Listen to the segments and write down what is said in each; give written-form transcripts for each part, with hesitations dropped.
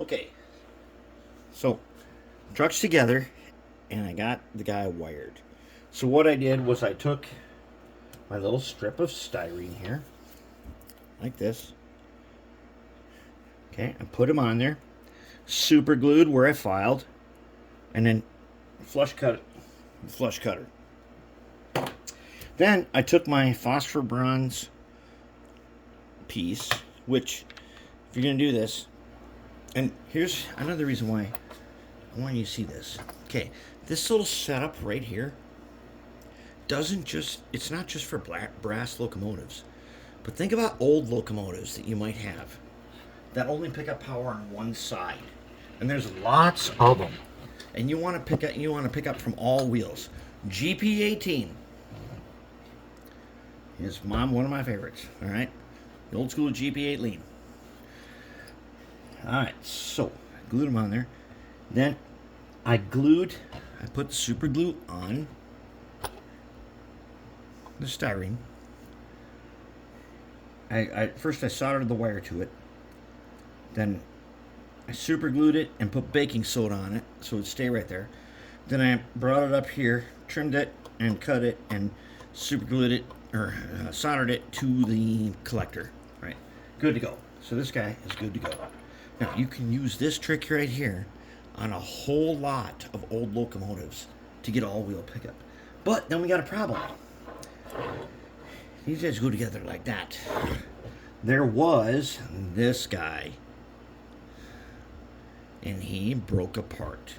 Okay, so truck's together, and I got the guy wired. So what I did was I took my little strip of styrene here, like this. Okay, I put him on there, super glued where I filed, and then flush cut it, flush cutter. Then I took my phosphor bronze piece, which, if you're gonna do this, and here's another reason why I want you to see this. Okay, this little setup right here it's not just for brass locomotives, but think about old locomotives that you might have that only pick up power on one side, and there's lots of them, and you want to pick up from all wheels. GP18 is one of my favorites. All right, the old school GP8 lean. All right, so I glued them on there. Then I put the super glue on the styrene. First I soldered the wire to it. Then I super glued it and put baking soda on it so it'd stay right there. Then I brought it up here, trimmed it and cut it and super glued it or soldered it to the collector. Right, good to go. So this guy is good to go. Now you can use this trick right here on a whole lot of old locomotives to get all-wheel pickup. But then we got a problem. These guys go together like that. There was this guy, and he broke apart.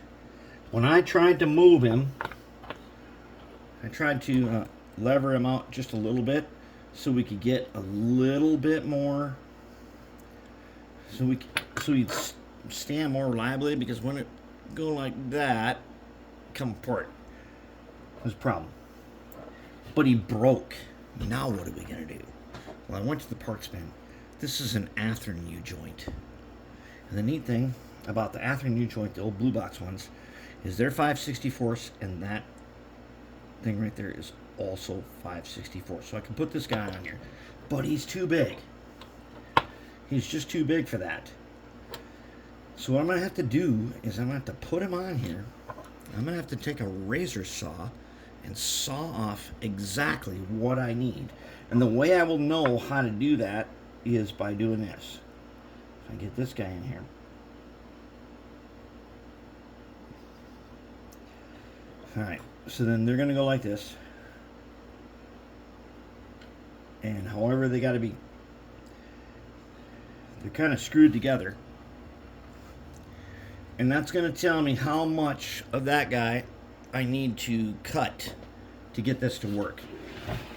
When I tried to move him, I tried to lever him out just a little bit so we could get a little bit more, so he'd stand more reliably, because when it go like that, come apart. There's a problem. But he broke. Now what are we going to do? Well, I went to the parts bin. This is an Athearn U-joint. And the neat thing about the Athearn U-joint, the old blue box ones, is they're 5/64, and that thing right there is also 5/64. So I can put this guy on here. But he's too big. He's just too big for that. So what I'm going to have to do is I'm going to have to put him on here. I'm going to have to take a razor saw and saw off exactly what I need. And the way I will know how to do that is by doing this. If I get this guy in here. Alright, so then they're going to go like this. And however they got to be, they're kind of screwed together. And that's going to tell me how much of that guy I need to cut to get this to work.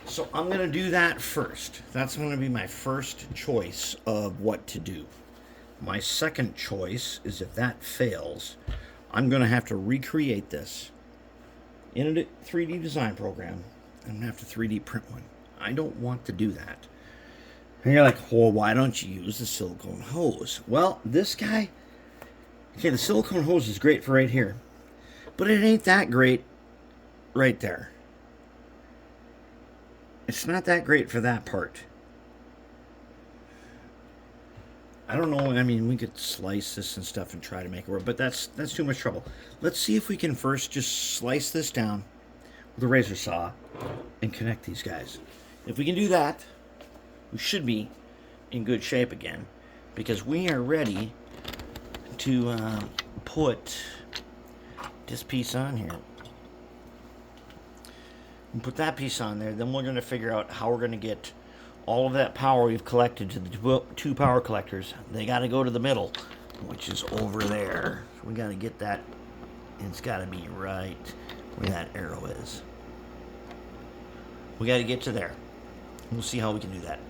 So I'm going to do that first. That's going to be my first choice of what to do. My second choice is, if that fails, I'm going to have to recreate this in a 3D design program. I'm going to have to 3D print one. I don't want to do that. And you're like, well, why don't you use the silicone hose? Well, this guy, okay, the silicone hose is great for right here, but it ain't that great right there. It's not that great for that part. I don't know, I mean, we could slice this and stuff and try to make it work, but that's too much trouble. Let's see if we can first just slice this down with a razor saw and connect these guys. If we can do that, we should be in good shape again, because we are ready to put this piece on here. And put that piece on there, then we're going to figure out how we're going to get all of that power we've collected to the two power collectors. They got to go to the middle, which is over there. So we got to get that, and it's got to be right where that arrow is. We got to get to there. We'll see how we can do that.